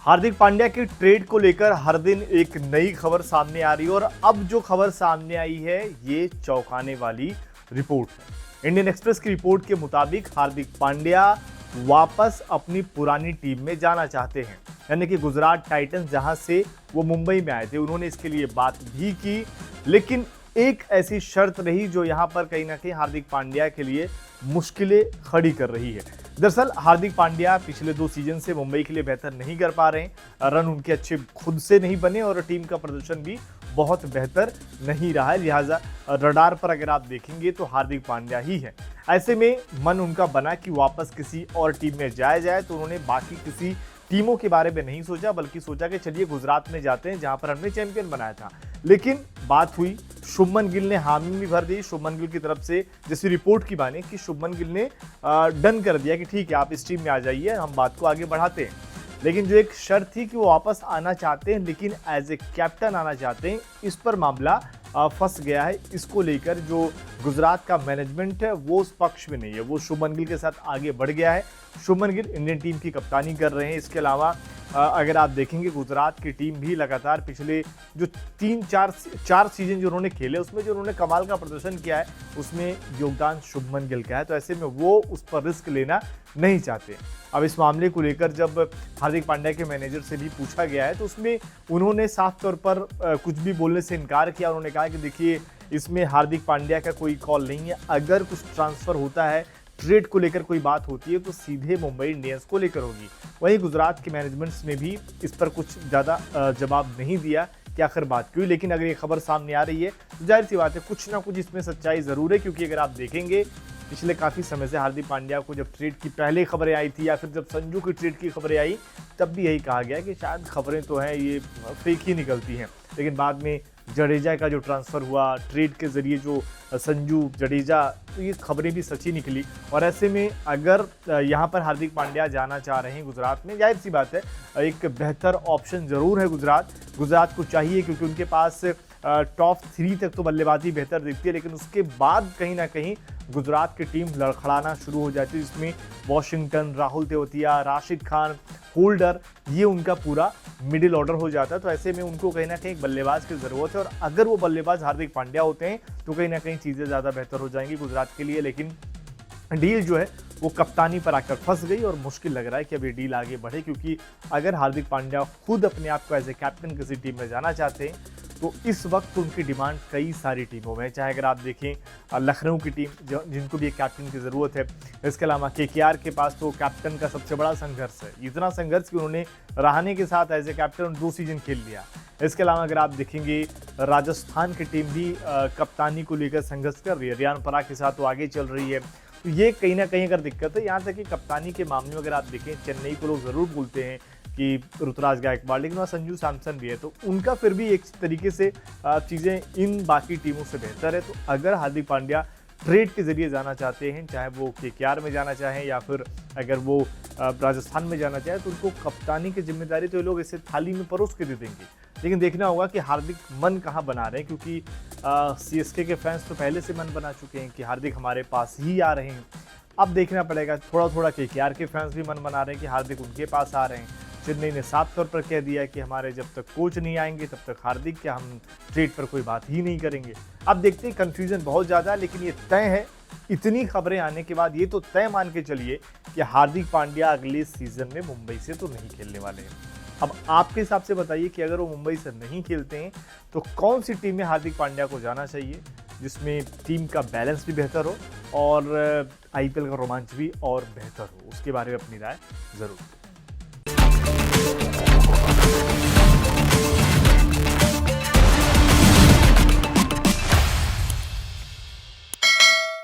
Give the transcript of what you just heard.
हार्दिक पांड्या की ट्रेड को लेकर हर दिन एक नई खबर सामने आ रही है और अब जो खबर सामने आई है ये चौंकाने वाली रिपोर्ट है। इंडियन एक्सप्रेस की रिपोर्ट के मुताबिक हार्दिक पांड्या वापस अपनी पुरानी टीम में जाना चाहते हैं, यानी कि गुजरात टाइटंस जहां से वो मुंबई में आए थे। उन्होंने इसके लिए बात भी की, लेकिन एक ऐसी शर्त रही जो यहां पर कहीं ना कहीं हार्दिक पांड्या के लिए मुश्किलें खड़ी कर रही है। दरअसल हार्दिक पांड्या पिछले 2 सीजन से मुंबई के लिए बेहतर नहीं कर पा रहे हैं। रन उनके अच्छे खुद से नहीं बने और टीम का प्रदर्शन भी बहुत बेहतर नहीं रहा है। लिहाजा रडार पर अगर आप देखेंगे तो हार्दिक पांड्या ही है। ऐसे में मन उनका बना कि वापस किसी और टीम में जाया जाए, तो उन्होंने बाकी किसी टीमों के बारे में नहीं सोचा, बल्कि सोचा कि चलिए गुजरात में जाते हैं जहां पर हमने चैंपियन बनाया था। लेकिन बात हुई, शुभमन गिल ने हामी भी भर दी। शुभमन गिल की तरफ से जैसी रिपोर्ट की माने कि शुभमन गिल ने डन कर दिया कि ठीक है आप इस टीम में आ जाइए, हम बात को आगे बढ़ाते हैं। लेकिन जो एक शर्त थी कि वो वापस आना चाहते हैं लेकिन एज ए कैप्टन आना चाहते हैं, इस पर मामला फंस गया है। इसको लेकर जो गुजरात का मैनेजमेंट है वो उस पक्ष में नहीं है, वो शुभमन गिल के साथ आगे बढ़ गया है। शुभमन गिल इंडियन टीम की कप्तानी कर रहे हैं। इसके अलावा अगर आप देखेंगे गुजरात की टीम भी लगातार पिछले जो 3-4 सीजन जो उन्होंने खेले उसमें जो उन्होंने कमाल का प्रदर्शन किया है उसमें योगदान शुभमन गिल का है। तो ऐसे में वो उस पर रिस्क लेना नहीं चाहते। अब इस मामले को लेकर जब हार्दिक पांड्या के मैनेजर से भी पूछा गया है तो उसमें उन्होंने साफ तौर पर कुछ भी बोलने से इनकार किया। उन्होंने कहा कि देखिए इसमें हार्दिक पांड्या का कोई कॉल नहीं है, अगर कुछ ट्रांसफर होता है, ट्रेड को लेकर कोई बात होती है तो सीधे मुंबई इंडियंस को लेकर होगी। वहीं गुजरात के मैनेजमेंट ने भी इस पर कुछ ज़्यादा जवाब नहीं दिया कि आखिर बात क्यों। लेकिन अगर ये खबर सामने आ रही है तो जाहिर सी बात है कुछ ना कुछ इसमें सच्चाई ज़रूर है, क्योंकि अगर आप देखेंगे पिछले काफ़ी समय से हार्दिक पांड्या को जब ट्रेड की पहले खबरें आई थी या फिर जब संजू की ट्रेड की खबरें आई तब भी यही कहा गया कि शायद खबरें तो हैं ये फेक ही निकलती हैं। लेकिन बाद में जडेजा का जो ट्रांसफ़र हुआ ट्रेड के ज़रिए, जो संजू जडेजा, तो ये खबरें भी सच्ची निकली। और ऐसे में अगर यहाँ पर हार्दिक पांड्या जाना चाह रहे हैं गुजरात में, जाहिर सी बात है एक बेहतर ऑप्शन ज़रूर है गुजरात को चाहिए, क्योंकि उनके पास टॉप 3 तक तो बल्लेबाजी बेहतर दिखती है, लेकिन उसके बाद कहीं ना कहीं गुजरात की टीम लड़खड़ाना शुरू हो जाती है, जिसमें वॉशिंगटन, राहुल तेवतिया, राशिद खान, होल्डर, ये उनका पूरा मिडिल ऑर्डर हो जाता है। तो ऐसे में उनको कहीं ना कहीं एक बल्लेबाज की ज़रूरत है और अगर वो बल्लेबाज हार्दिक पांड्या होते हैं तो कहीं ना कहीं चीज़ें ज़्यादा बेहतर हो जाएंगी गुजरात के लिए। लेकिन डील जो है वो कप्तानी पर आकर फंस गई और मुश्किल लग रहा है कि अब ये डील आगे बढ़े, क्योंकि अगर हार्दिक पांड्या खुद अपने आप को एज ए कैप्टन किसी टीम में जाना चाहते हैं तो इस वक्त उनकी डिमांड कई सारी टीमों में है। चाहे अगर आप देखें लखनऊ की टीम जिनको भी एक कैप्टन की ज़रूरत है, इसके अलावा केकेआर के पास तो कैप्टन का सबसे बड़ा संघर्ष है, इतना संघर्ष कि उन्होंने रहाणे के साथ एज ए कैप्टन 2 सीजन खेल लिया। इसके अलावा अगर आप देखेंगे राजस्थान की टीम भी कप्तानी को लेकर संघर्ष कर रही है, रियान पराग के साथ वो आगे चल रही है। तो ये कहीं ना कहीं अगर दिक्कत है। यहाँ तक कि कप्तानी के मामले में अगर आप देखें चेन्नई को लोग ज़रूर बोलते हैं कि ऋतुराज गायकवाड़, लेकिन वहाँ संजू सैमसन भी है, तो उनका फिर भी एक तरीके से चीज़ें इन बाकी टीमों से बेहतर है। तो अगर हार्दिक पांड्या ट्रेड के जरिए जाना चाहते हैं, चाहे वो केकेआर में जाना चाहें या फिर अगर वो राजस्थान में जाना चाहें, तो उनको कप्तानी की जिम्मेदारी तो ये लोग इसे थाली में परोस के दे देंगे। लेकिन देखना होगा कि हार्दिक मन कहाँ बना रहे हैं, क्योंकि सीएसके के फैंस तो पहले से मन बना चुके हैं कि हार्दिक हमारे पास ही आ रहे हैं। अब देखना पड़ेगा, थोड़ा थोड़ा केकेआर के फैंस भी मन बना रहे हैं कि हार्दिक उनके पास आ रहे हैं। चेन्नई ने साफ तौर पर कह दिया है कि हमारे जब तक कोच नहीं आएंगे तब तक हार्दिक क्या हम ट्रेड पर कोई बात ही नहीं करेंगे। अब देखते हैं, कन्फ्यूजन बहुत ज़्यादा है, लेकिन ये तय है, इतनी खबरें आने के बाद ये तो तय मान के चलिए कि हार्दिक पांड्या अगले सीजन में मुंबई से तो नहीं खेलने वाले हैं। अब आपके हिसाब से बताइए कि अगर वो मुंबई से नहीं खेलते हैं तो कौन सी टीम में हार्दिक पांड्या को जाना चाहिए जिसमें टीम का बैलेंस भी बेहतर हो और आईपीएल का रोमांच भी और बेहतर हो। उसके बारे में अपनी राय ज़रूर।